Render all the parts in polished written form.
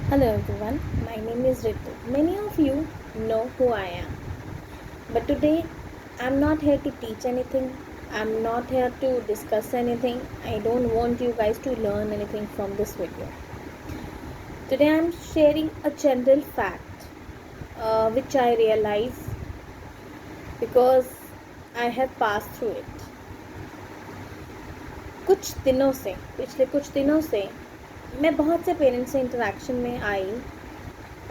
Hello everyone, my name is Ritu. Many of you know who I am. But today I'm not here to teach anything. I'm not here to discuss anything. I don't want you guys to learn anything from this video. Today I'm sharing a general fact which I realize because I have passed through it. पिछले कुछ दिनों से मैं बहुत से parents से interaction में आई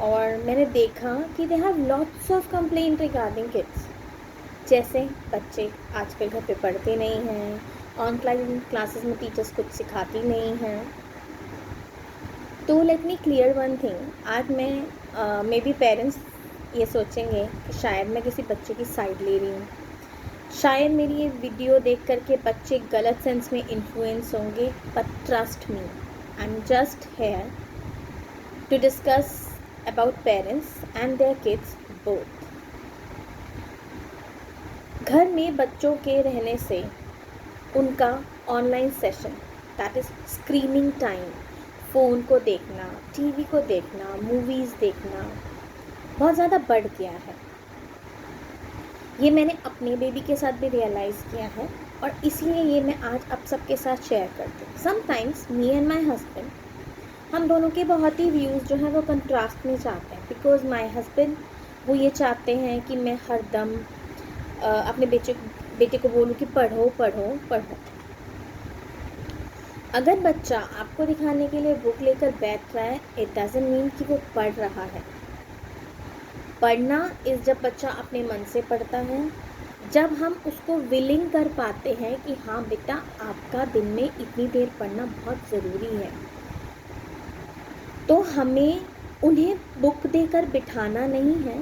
और मैंने देखा कि they have lots of complaint regarding kids. जैसे बच्चे आजकल घर पे पढ़ते नहीं हैं, ऑनलाइन क्लासेस में टीचर्स कुछ सिखाती नहीं हैं। तो let me clear one thing, आज मैं मे बी पेरेंट्स ये सोचेंगे कि शायद मैं किसी बच्चे की साइड ले रही हूँ, शायद मेरी ये वीडियो देख करके बच्चे गलत सेंस में इन्फ्लुएंस होंगे, but trust me, I'm just here to discuss about parents and their kids both. घर में बच्चों के रहने से उनका online session, that is screening time, phone को देखना, टीवी को देखना, मूवीज़ देखना बहुत ज़्यादा बढ़ गया है। ये मैंने अपने बेबी के साथ भी रियलाइज़ किया है और इसलिए ये मैं आज आप सबके साथ शेयर करती हूँ। Sometimes me and my husband, हम दोनों के बहुत ही व्यूज़ जो हैं वो कंट्रास्ट में चाहते हैं। बिकॉज माई हस्बैंड वो ये चाहते हैं कि मैं हरदम अपने बेटे को बोलूँ कि पढ़ो पढ़ो पढ़ो। अगर बच्चा आपको दिखाने के लिए बुक लेकर बैठ रहा है, इट डजंट मीन कि वो पढ़ रहा है। पढ़ना इस जब बच्चा अपने मन से पढ़ता है, जब हम उसको विलिंग कर पाते हैं कि हाँ बेटा आपका दिन में इतनी देर पढ़ना बहुत ज़रूरी है। तो हमें उन्हें बुक देकर बिठाना नहीं है,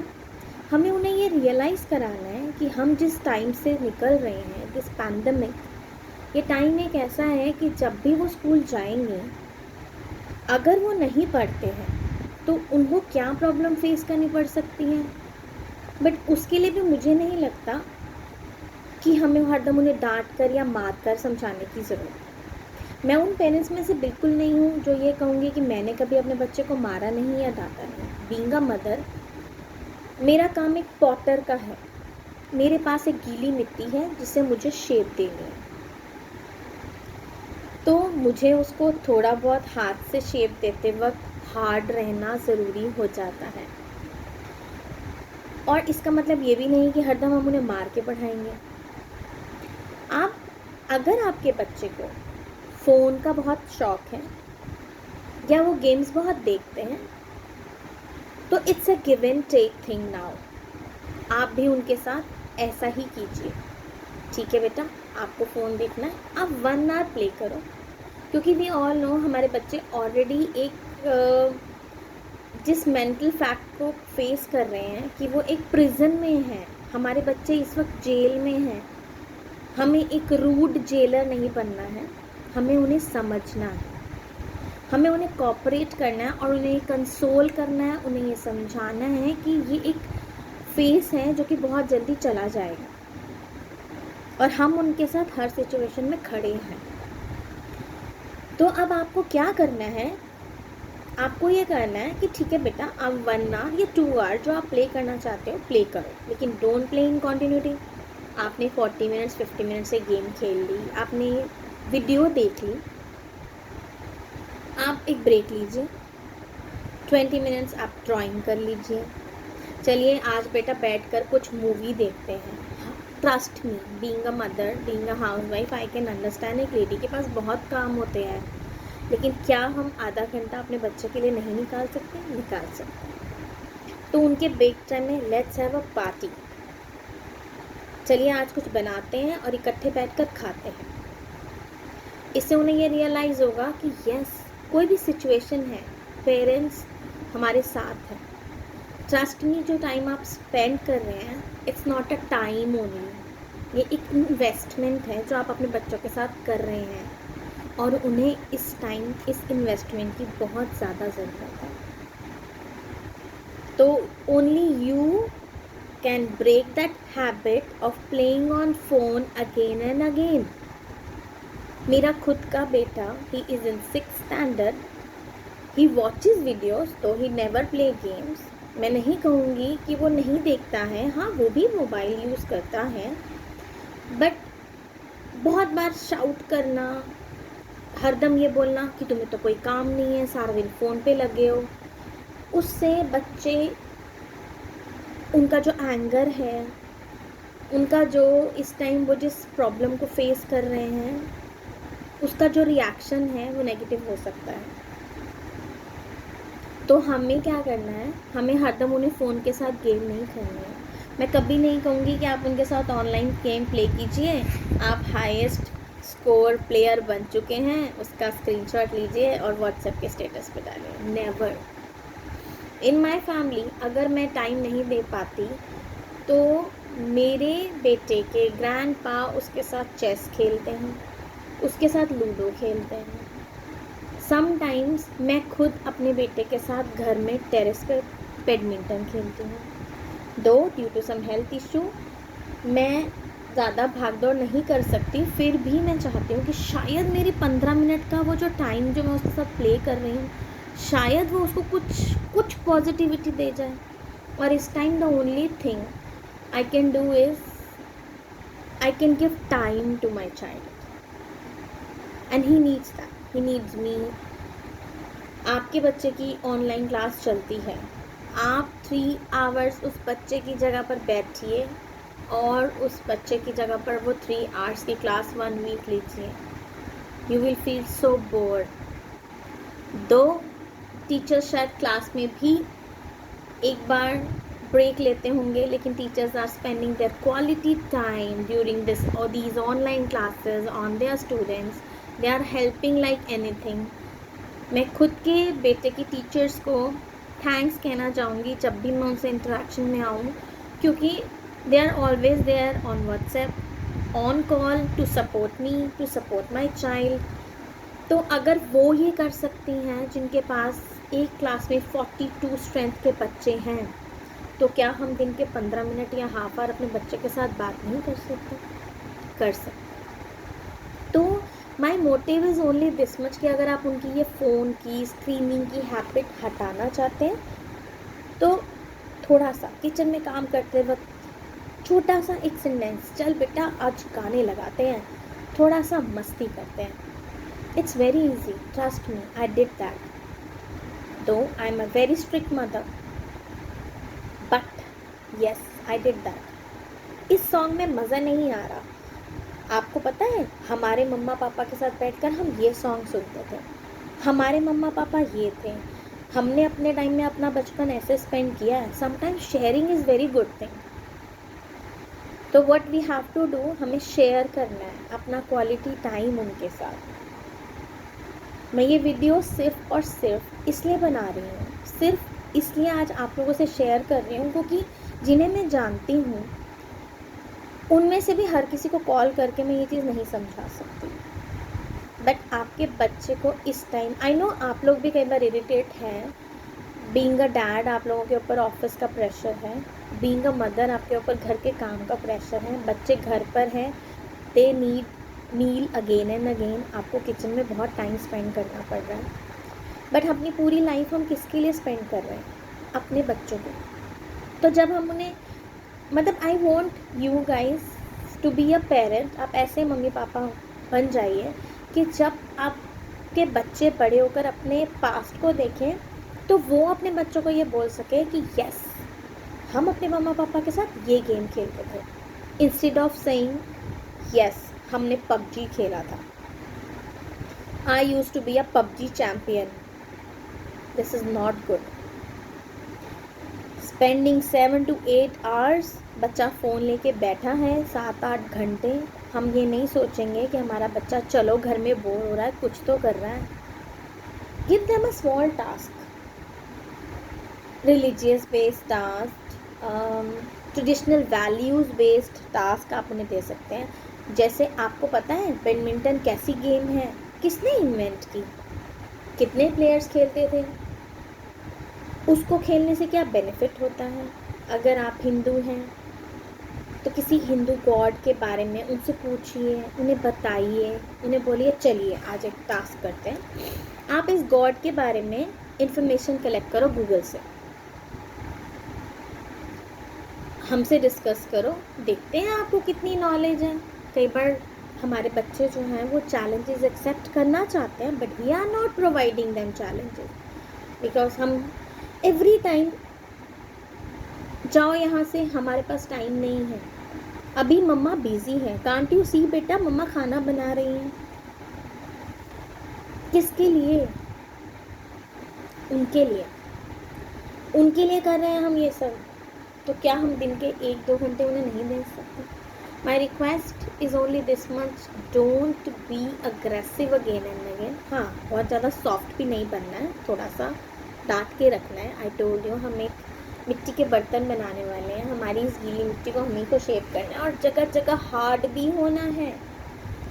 हमें उन्हें ये रियलाइज़ कराना है कि हम जिस टाइम से निकल रहे हैं, दिस पैंडमिक, ये टाइम एक ऐसा है कि जब भी वो स्कूल जाएंगे, अगर वो नहीं पढ़ते हैं तो उनको क्या प्रॉब्लम फेस करनी पड़ सकती है। बट उसके लिए भी मुझे नहीं लगता कि हमें हरदम उन्हें डांट कर या मार कर समझाने की ज़रूरत है। मैं उन पेरेंट्स में से बिल्कुल नहीं हूँ जो ये कहूँगी कि मैंने कभी अपने बच्चे को मारा नहीं या डांटा नहीं। बीइंग अ मदर, मेरा काम एक पॉटर का है। मेरे पास एक गीली मिट्टी है जिसे मुझे शेप देनी है, तो मुझे उसको थोड़ा बहुत हाथ से शेप देते वक्त हार्ड रहना ज़रूरी हो जाता है। और इसका मतलब ये भी नहीं कि हरदम हम उन्हें मार के पढ़ाएंगे। आप अगर आपके बच्चे को फ़ोन का बहुत शौक़ है या वो गेम्स बहुत देखते हैं, तो it's a give and take thing now. आप भी उनके साथ ऐसा ही कीजिए। ठीक है बेटा, आपको फ़ोन देखना है, आप 1 आवर प्ले करो, क्योंकि वी ऑल नो हमारे बच्चे ऑलरेडी एक जिस मेंटल फैक्ट को फेस कर रहे हैं कि वो एक प्रिजन में है। हमारे बच्चे इस वक्त जेल में हैं। हमें एक रूड जेलर नहीं बनना है, हमें उन्हें समझना है, हमें उन्हें कोऑपरेट करना है और उन्हें कंसोल करना है, उन्हें ये समझाना है कि ये एक फेस है जो कि बहुत जल्दी चला जाएगा और हम उनके साथ हर सिचुएशन में खड़े हैं। तो अब आपको क्या करना है, आपको ये करना है कि ठीक है बेटा, आप 1 आवर या 2 आवर जो आप प्ले करना चाहते हो प्ले करो, लेकिन डोंट प्ले इन कॉन्टिन्यूटी। आपने 40 मिनट्स 50 मिनट्स से गेम खेल ली, आपने वीडियो देख ली, आप एक ब्रेक लीजिए, 20 मिनट्स आप ड्राइंग कर लीजिए। चलिए आज बेटा बैठकर कुछ मूवी देखते हैं। Trust me, being a mother, being a house wife, I can understand. एक लेडी के पास बहुत काम होते हैं, लेकिन क्या हम आधा घंटा अपने बच्चे के लिए नहीं निकाल सकते? निकाल सकते हैं। तो उनके ब्रेक टाइम में लेट्स हैव अ पार्टी। चलिए आज कुछ बनाते हैं और इकट्ठे बैठकर खाते हैं। इससे उन्हें ये रियलाइज़ होगा कि यस, कोई भी सिचुएशन है, पेरेंट्स हमारे साथ हैं। ट्रस्ट मी, जो टाइम आप स्पेंड कर रहे हैं, it's not a time only, ये एक इन्वेस्टमेंट है जो आप अपने बच्चों के साथ कर रहे हैं और उन्हें इस टाइम, इस इन्वेस्टमेंट की बहुत ज़्यादा ज़रूरत है। तो only you can break that habit of playing on phone again and again. मेरा खुद का बेटा, he is in 6th standard, he watches videos तो ही नेवर प्ले गेम्स। मैं नहीं कहूँगी कि वो नहीं देखता है, हाँ वो भी मोबाइल यूज़ करता है, बट बहुत बार शाउट करना, हरदम ये बोलना कि तुम्हें तो कोई काम नहीं है, सारा दिन फ़ोन पे लगे हो, उससे बच्चे, उनका जो एंगर है, उनका जो इस टाइम वो जिस प्रॉब्लम को फेस कर रहे हैं, उसका जो रिएक्शन है वो नेगेटिव हो सकता है। तो हमें क्या करना है, हमें हरदम उन्हें फ़ोन के साथ गेम नहीं खेलनी है। मैं कभी नहीं कहूँगी कि आप उनके साथ ऑनलाइन गेम प्ले कीजिए, आप हाईएस्ट स्कोर प्लेयर बन चुके हैं, उसका स्क्रीनशॉट लीजिए और व्हाट्सएप के स्टेटस पे डालिए। नेवर। इन माय फैमिली अगर मैं टाइम नहीं दे पाती तो मेरे बेटे के ग्रैंडपा उसके साथ चेस खेलते हैं, उसके साथ लूडो खेलते हैं। समटाइम्स मैं खुद अपने बेटे के साथ घर में टेरेस पे बैडमिंटन खेलती हूँ। दो due to some health issue मैं ज़्यादा भाग दौड़ नहीं कर सकती, फिर भी मैं चाहती हूँ कि शायद मेरी 15 मिनट का वो जो टाइम जो मैं उसके साथ प्ले कर रही हूँ, शायद वो उसको कुछ पॉजिटिविटी दे जाए। और इस time the only thing I can do is I can give time to my child and he needs that, he needs me. आपके बच्चे की ऑनलाइन क्लास चलती है, आप 3 आवर्स उस बच्चे की जगह पर बैठिए और उस बच्चे की जगह पर वो 3 आवर्स की क्लास 1 वीक लीजिए। You will feel so bored. Though teachers शायद क्लास में भी एक बार ब्रेक लेते होंगे, लेकिन teachers are spending their quality time during this और these online classes on their students. They are helping like anything. मैं खुद के बेटे की टीचर्स को थैंक्स कहना चाहूँगी जब भी मैं उनसे इंटरेक्शन में आऊँ, क्योंकि they are always there on WhatsApp, on call to support me, to support my child. तो अगर वो ये कर सकती हैं जिनके पास एक क्लास में 42 स्ट्रेंथ के बच्चे हैं, तो क्या हम दिन के 15 मिनट या हाफ आवर अपने बच्चे के साथ बात नहीं कर सकते? कर सकते। तो my motive is only this much कि अगर आप उनकी ये फ़ोन की स्क्रीनिंग की हैबिट हटाना चाहते हैं तो थोड़ा सा किचन में काम करते वक्त छोटा सा एक सेंटेंस, चल बेटा आज गाने लगाते हैं, थोड़ा सा मस्ती करते हैं। It's very easy, trust me, I did that. Though I am a very strict mother, but yes I did that. इस सॉन्ग में मज़ा नहीं आ रहा, आपको पता है हमारे मम्मा पापा के साथ बैठकर हम ये सॉन्ग सुनते थे, हमारे मम्मा पापा ये थे, हमने अपने टाइम में अपना बचपन ऐसे स्पेंड किया है। Sometimes sharing is very good thing. तो what we have to do, हमें शेयर करना है अपना क्वालिटी टाइम उनके साथ। मैं ये वीडियो सिर्फ और सिर्फ इसलिए बना रही हूँ, सिर्फ इसलिए आज आप लोगों से शेयर कर रही हूँ, क्योंकि जिन्हें मैं जानती हूँ उनमें से भी हर किसी को कॉल करके मैं ये चीज़ नहीं समझा सकती। बट आपके बच्चे को इस टाइम, आई नो आप लोग भी कई बार इरिटेट हैं, बीइंग अ डैड आप लोगों के ऊपर ऑफिस का प्रेशर है, बीइंग अ मदर आपके ऊपर घर के काम का प्रेशर है, बच्चे घर पर हैं, they need meal again and again, आपको किचन में बहुत टाइम स्पेंड करना पड़ रहा है। बट अपनी पूरी लाइफ हम किसके लिए स्पेंड कर रहे हैं? अपने बच्चों को। तो जब हम उन्हें, मतलब I want you guys to be a parent, आप ऐसे मम्मी पापा बन जाइए कि जब आपके बच्चे बड़े होकर अपने पास्ट को देखें तो वो अपने बच्चों को ये बोल सके कि यस, हम अपने मम्मा पापा के साथ ये गेम खेलते थे, इंस्टेड ऑफ सेइंग यस हमने पबजी खेला था, I use to be a PUBG champion. This is not good. Spending 7 to 8 hours, बच्चा फ़ोन लेके बैठा है 7-8 घंटे, हम ये नहीं सोचेंगे कि हमारा बच्चा चलो घर में बोर हो रहा है कुछ तो कर रहा है। Give them a small task, religious based task, traditional values based task आप उन्हें दे सकते हैं। जैसे आपको पता है बैडमिंटन कैसी गेम है, किसने इन्वेंट की, कितने प्लेयर्स खेलते थे, उसको खेलने से क्या बेनिफिट होता है। अगर आप हिंदू हैं तो किसी हिंदू गॉड के बारे में उनसे पूछिए, उन्हें बताइए, उन्हें बोलिए चलिए आज एक टास्क करते हैं, आप इस गॉड के बारे में इंफॉर्मेशन कलेक्ट करो गूगल से, हमसे डिस्कस करो, देखते हैं आपको कितनी नॉलेज है। कई बार हमारे बच्चे जो हैं वो चैलेंजेस एक्सेप्ट करना चाहते हैं, but we are not providing them challenges, because हम एवरी टाइम जाओ यहाँ से, हमारे पास टाइम नहीं है, अभी मम्मा बिजी है, कांट यू सी बेटा मम्मा खाना बना रही हैं। किसके लिए? उनके लिए, उनके लिए कर रहे हैं हम ये सब, तो क्या हम दिन के 1-2 घंटे उन्हें नहीं दे सकते? My request is only this much, don't be aggressive again and again. हाँ, बहुत ज़्यादा सॉफ्ट भी नहीं बनना है, थोड़ा सा डांट के रखना है। आई टोल्ड यू, हम एक मिट्टी के बर्तन बनाने वाले हैं, हमारी इस गीली मिट्टी को हम ही को शेप करना है, और जगह जगह हार्ड भी होना है,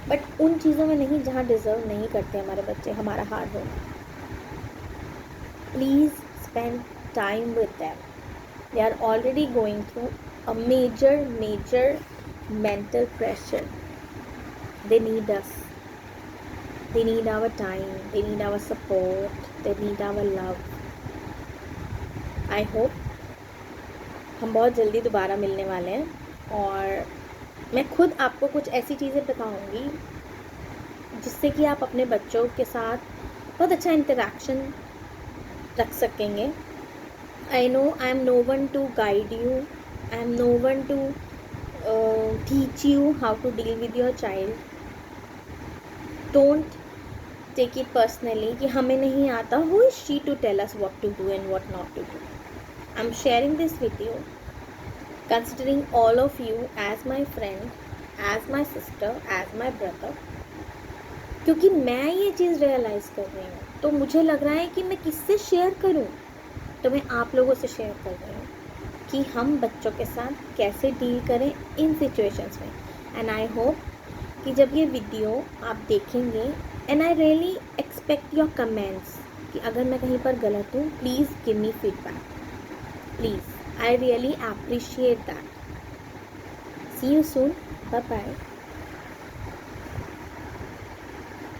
बट उन चीज़ों में नहीं जहाँ डिज़र्व नहीं करते हमारे बच्चे हमारा हार्ड होना। Please spend time with them, they are already going through a major mental pressure. They need us, they need our time, they need our support, they need our love. I hope हम बहुत जल्दी दोबारा मिलने वाले हैं, और मैं खुद आपको कुछ ऐसी चीज़ें बताऊंगी जिससे कि आप अपने बच्चों के साथ बहुत अच्छा इंटरेक्शन रख सकेंगे। I know I am no one to guide you, I am no one to teach you how to deal with your child. Don't take it personally कि हमें नहीं आता, who is she to tell us what to do and what not to do. I'm sharing this with you considering all of you as my friend, as my sister, as my brother, क्योंकि मैं ये चीज़ realise कर रही हूँ, तो मुझे लग रहा है कि मैं किससे शेयर करूँ, तो मैं आप लोगों से शेयर कर रही हूँ कि हम बच्चों के साथ कैसे डील करें इन सिचुएशंस में। एंड आई होप कि जब ये वीडियो आप देखेंगे, and I really expect your comments कि अगर मैं कहीं पर गलत हूँ, please give me feedback, please, I really appreciate that. See you soon, bye bye.